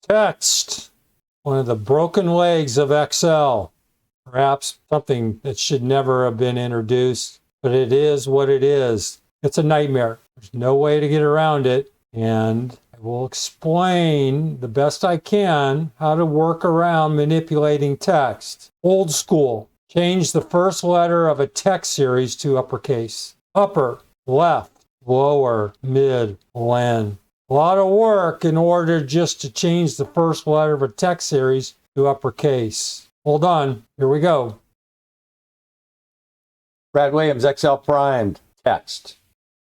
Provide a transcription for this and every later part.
Text, one of the broken legs of Excel. Perhaps something that should never have been introduced, but it is what it is. It's a nightmare. There's no way to get around it, and I will explain the best I can how to work around manipulating text. Old school. Change the first letter of a text series to uppercase. Upper, left, lower, mid, len. A lot of work in order just to change the first letter of a text series to uppercase. Hold on, here we go. Brad Williams, Excel primed text.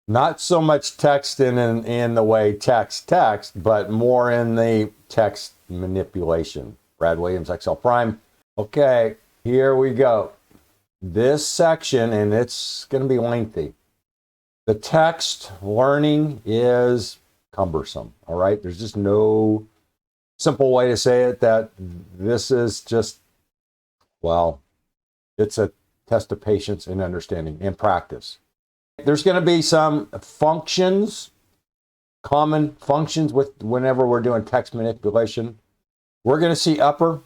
Not so much text in the way text, but more in the text manipulation. Brad Williams, Excel prime. Okay, here we go. This section, and it's going to be lengthy. The text learning is cumbersome, all right? There's just no simple way to say it that this is just, well, it's a test of patience and understanding and practice. There's going to be some functions, common functions whenever we're doing text manipulation. We're going to see upper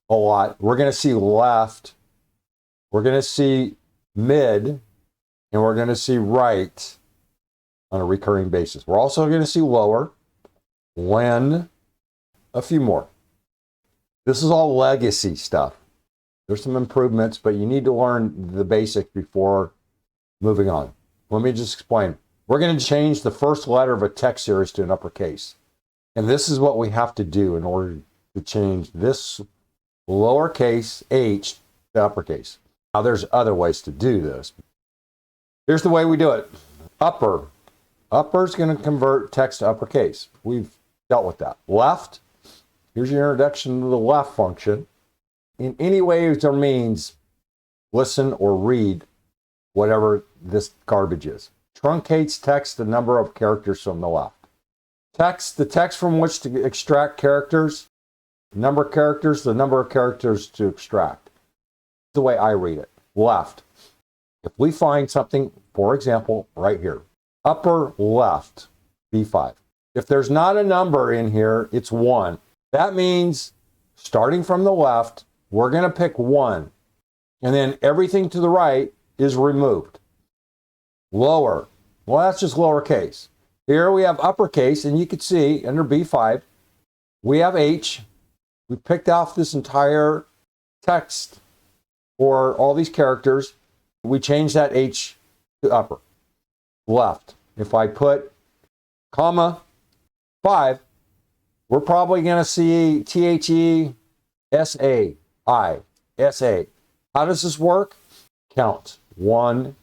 a lot. We're going to see left. We're going to see mid, and we're going to see right on a recurring basis. We're also going to see lower, len, a few more. This is all legacy stuff. There's some improvements, but you need to learn the basics before moving on. Let me just explain. We're going to change the first letter of a text series to an uppercase. And this is what we have to do in order to change this lowercase h to uppercase. Now, there's other ways to do this. Here's the way we do it. Upper. Upper is going to convert text to uppercase. We've dealt with that. Left. Here's your introduction to the left function. In any ways or means, listen or read whatever this garbage is. Truncates text the number of characters from the left. Text, the text from which to extract characters. Number of characters, the number of characters to extract. The way I read it. Left. If we find something, for example, right here, upper left, B5. If there's not a number in here, it's 1. That means starting from the left, we're going to pick 1. And then everything to the right is removed. Lower. Well, that's just lowercase. Here we have uppercase, and you can see under B5, we have H. We picked off this entire text for all these characters. We changed that H to upper. Left. If I put comma 5, we're probably going to see THESAI. How does this work? Count. 1,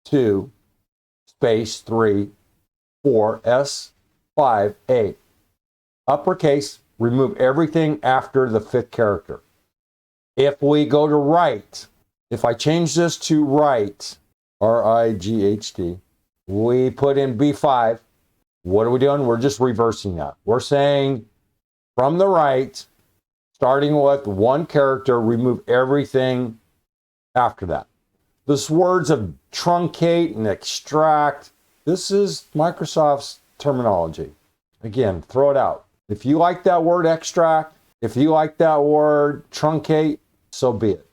2, space 3, 4, S5, A. Uppercase, remove everything after the 5th character. If we go to right, if I change this to right, R-I-G-H-T, we put in B5. What are we doing? We're just reversing that. We're saying from the right, starting with 1 character, remove everything after that. This words of truncate and extract, this is Microsoft's terminology. Again, throw it out. If you like that word extract, if you like that word truncate, so be it.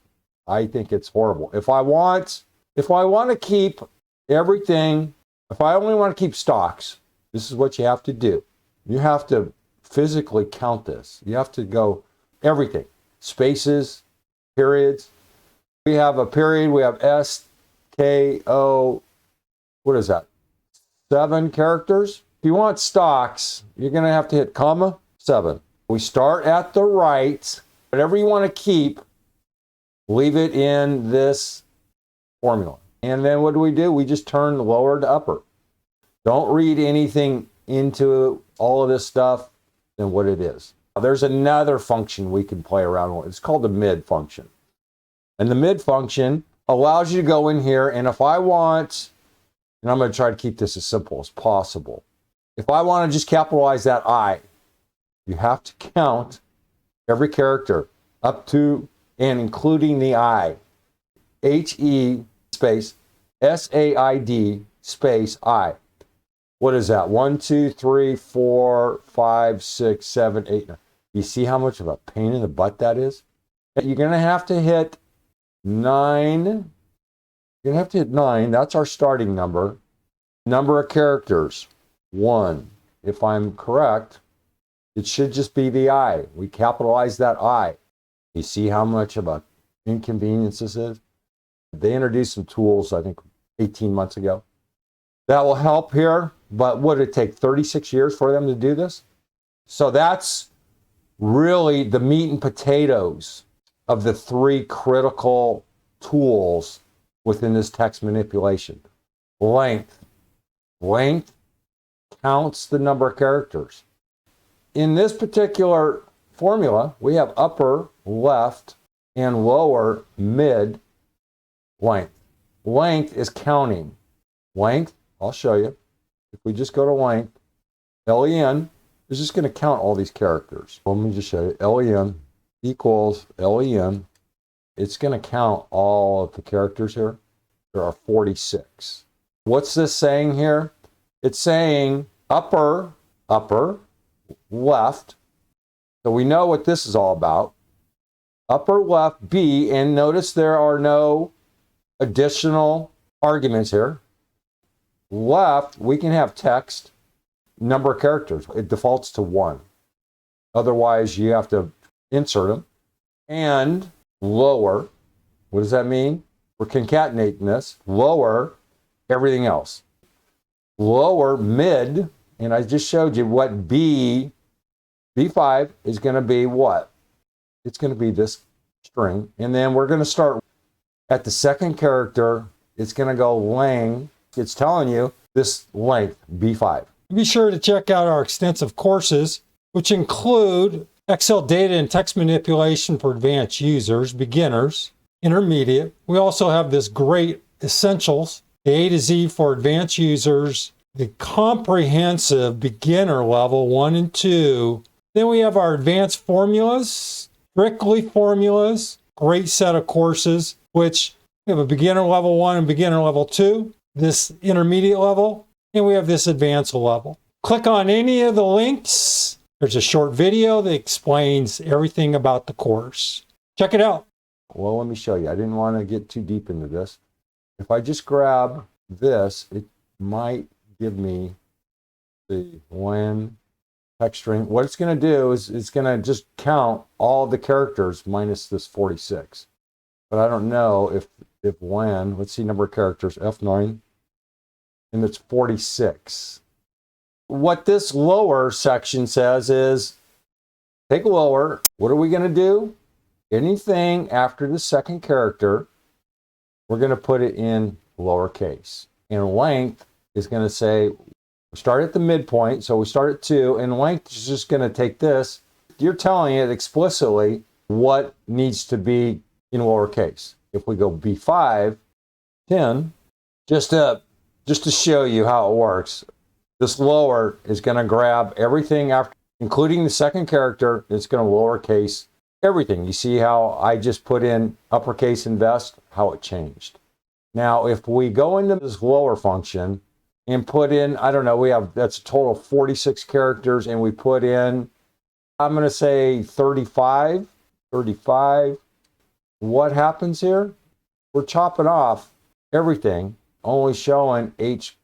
I think it's horrible. If I want to keep everything, if I only want to keep stocks, this is what you have to do. You have to physically count this. You have to go everything. Spaces, periods. We have a period, we have S, K, O, what is that? 7 characters. If you want stocks, you're going to have to hit comma 7. We start at the right. Whatever you want to keep, leave it in this formula. And then what do? We just turn lower to upper. Don't read anything into all of this stuff than what it is. There's another function we can play around with. It's called the mid function. And the mid function allows you to go in here, and if I want, and I'm going to try to keep this as simple as possible. If I want to just capitalize that I, you have to count every character up to and including the I. H-E space S-A-I-D space I. What is that? 1, 2, 3, 4, 5, 6, 7, 8, 9. You see how much of a pain in the butt that is? You're going to have to hit 9. You're going to have to hit 9. That's our starting number. Number of characters, 1. If I'm correct, it should just be the I. We capitalize that I. You see how much of an inconvenience this is? They introduced some tools, I think, 18 months ago. That will help here, but would it take 36 years for them to do this? So that's really the meat and potatoes of the 3 critical tools within this text manipulation. Length. Length counts the number of characters. In this particular formula, we have upper, left, and lower, mid, length. Length is counting. Length, I'll show you. If we just go to length, len is just going to count all these characters. Let me just show you. Len equals len. It's going to count all of the characters here. There are 46. What's this saying here? It's saying upper, left. So we know what this is all about. Upper left B, and notice there are no additional arguments here. Left, we can have text, number of characters. It defaults to 1. Otherwise, you have to insert them. And lower, what does that mean? We're concatenating this. Lower, everything else. Lower, mid, and I just showed you what B5 is going to be what? It's going to be this string. And then we're going to start at the second character. It's going to go lang. It's telling you this length, B5. Be sure to check out our extensive courses, which include Excel data and text manipulation for advanced users, beginners, intermediate. We also have this great essentials, the A to Z for advanced users, the comprehensive beginner level 1 and 2. Then we have our advanced formulas, strictly formulas, great set of courses, which we have a beginner level 1 and beginner level 2, this intermediate level, and we have this advanced level. Click on any of the links. There's a short video that explains everything about the course. Check it out. Well, let me show you. I didn't want to get too deep into this. If I just grab this, it might give me the when text string. What it's going to do is it's going to just count all the characters minus this 46. But I don't know if when, let's see number of characters, F9, and it's 46. What this lower section says is, take lower, what are we going to do? Anything after the second character, we're going to put it in lowercase. And length is going to say, start at the midpoint, so we start at 2, and length is just going to take this. You're telling it explicitly what needs to be in lowercase. If we go B5, 10, just to show you how it works, this lower is going to grab everything after, including the second character. It's going to lowercase everything. You see how I just put in uppercase invest, how it changed. Now, if we go into this lower function and put in, I don't know, that's a total of 46 characters, and we put in, I'm going to say 35. What happens here? We're chopping off everything, only showing H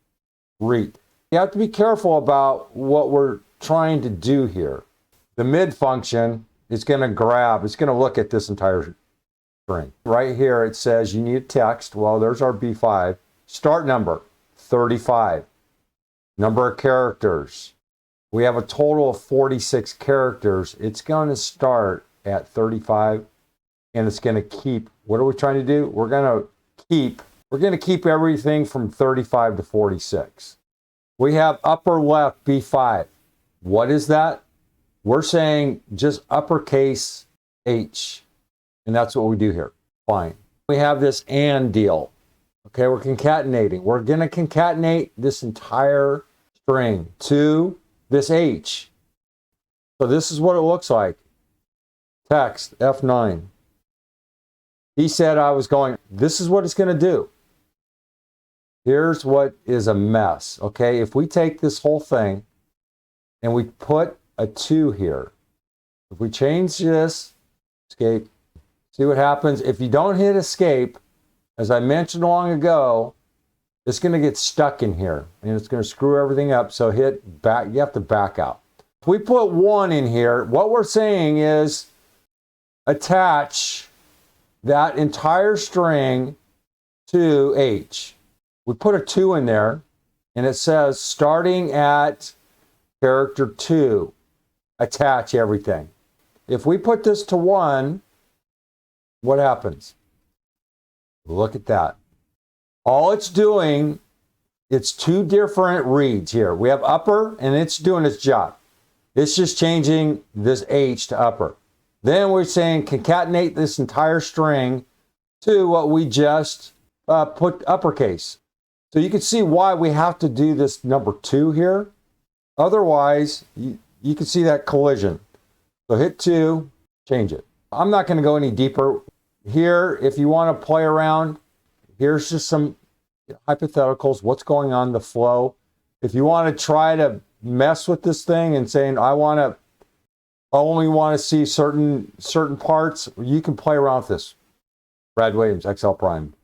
read. You have to be careful about what we're trying to do here. The mid function is going to grab, it's going to look at this entire string. Right here it says you need text. Well, there's our B5. Start number, 35. Number of characters. We have a total of 46 characters. It's going to start at 35, and it's going to keep, what are we trying to do? We're going to keep everything from 35 to 46. We have upper left B5. What is that? We're saying just uppercase H. And that's what we do here. Fine. We have this and deal. Okay, we're concatenating. We're going to concatenate this entire string to this H. So this is what it looks like. Text F9. He said I was going, this is what it's going to do. Here's what is a mess, okay? If we take this whole thing and we put a 2 here, if we change this, escape, see what happens. If you don't hit escape, as I mentioned long ago, it's going to get stuck in here and it's going to screw everything up. So hit back, you have to back out. If we put 1 in here, what we're saying is attach that entire string to H. We put a 2 in there and it says starting at character 2, attach everything. If we put this to 1, what happens? Look at that. All it's doing, it's 2 different reads here. We have upper and it's doing its job. It's just changing this H to upper. Then we're saying concatenate this entire string to what we just put uppercase. So you can see why we have to do this number 2 here. Otherwise, you can see that collision. So hit 2, change it. I'm not going to go any deeper. Here, if you want to play around, here's just some hypotheticals, what's going on in the flow. If you want to try to mess with this thing and saying, I only want to see certain parts, you can play around with this. Brad Williams, XL Prime.